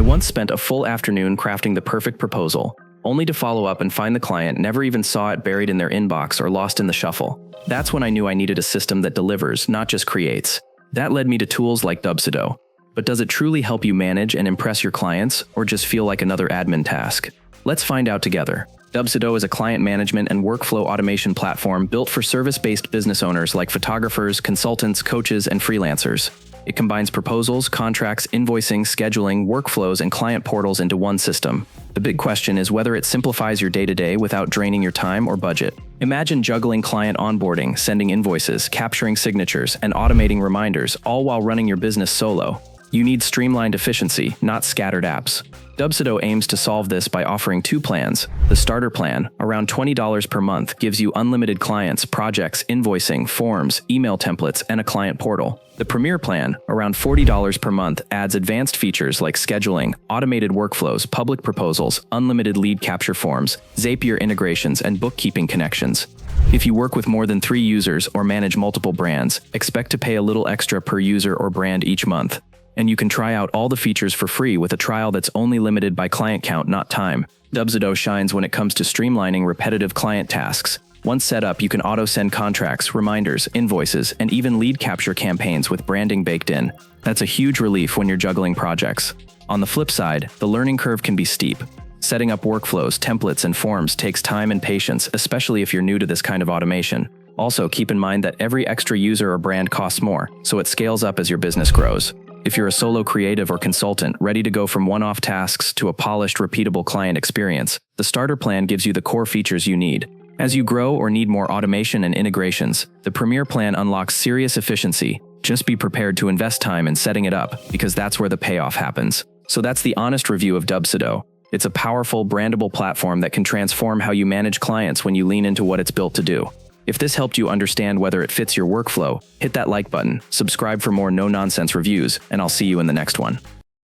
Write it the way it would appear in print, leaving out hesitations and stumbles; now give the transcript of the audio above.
once spent a full afternoon crafting the perfect proposal, only to follow up and find the client never even saw it buried in their inbox or lost in the shuffle. That's when I knew I needed a system that delivers, not just creates. That led me to tools like Dubsado. But does it truly help you manage and impress your clients, or just feel like another admin task? Let's find out together. Dubsado is a client management and workflow automation platform built for service-based business owners like photographers, consultants, coaches, and freelancers. It combines proposals, contracts, invoicing, scheduling, workflows, and client portals into one system. The big question is whether it simplifies your day-to-day without draining your time or budget. Imagine juggling client onboarding, sending invoices, capturing signatures, and automating reminders, all while running your business solo. You need streamlined efficiency, not scattered apps. Dubsado aims to solve this by offering two plans. The starter plan, around $20 per month, gives you unlimited clients, projects, invoicing, forms, email templates, and a client portal. The Premier plan, around $40 per month, adds advanced features like scheduling, automated workflows, public proposals, unlimited lead capture forms, Zapier integrations, and bookkeeping connections. If you work with more than 3 users or manage multiple brands, expect to pay a little extra per user or brand each month. And you can try out all the features for free with a trial that's only limited by client count, not time. Dubsado shines when it comes to streamlining repetitive client tasks. Once set up, you can auto-send contracts, reminders, invoices, and even lead capture campaigns with branding baked in. That's a huge relief when you're juggling projects. On the flip side, the learning curve can be steep. Setting up workflows, templates, and forms takes time and patience, especially if you're new to this kind of automation. Also, keep in mind that every extra user or brand costs more, so it scales up as your business grows. If you're a solo creative or consultant ready to go from one-off tasks to a polished, repeatable client experience, the starter plan gives you the core features you need. As you grow or need more automation and integrations, the Premier plan unlocks serious efficiency. Just be prepared to invest time in setting it up, because that's where the payoff happens. So that's the honest review of Dubsado. It's a powerful, brandable platform that can transform how you manage clients when you lean into what it's built to do. If this helped you understand whether it fits your workflow, hit that like button, subscribe for more no-nonsense reviews, and I'll see you in the next one.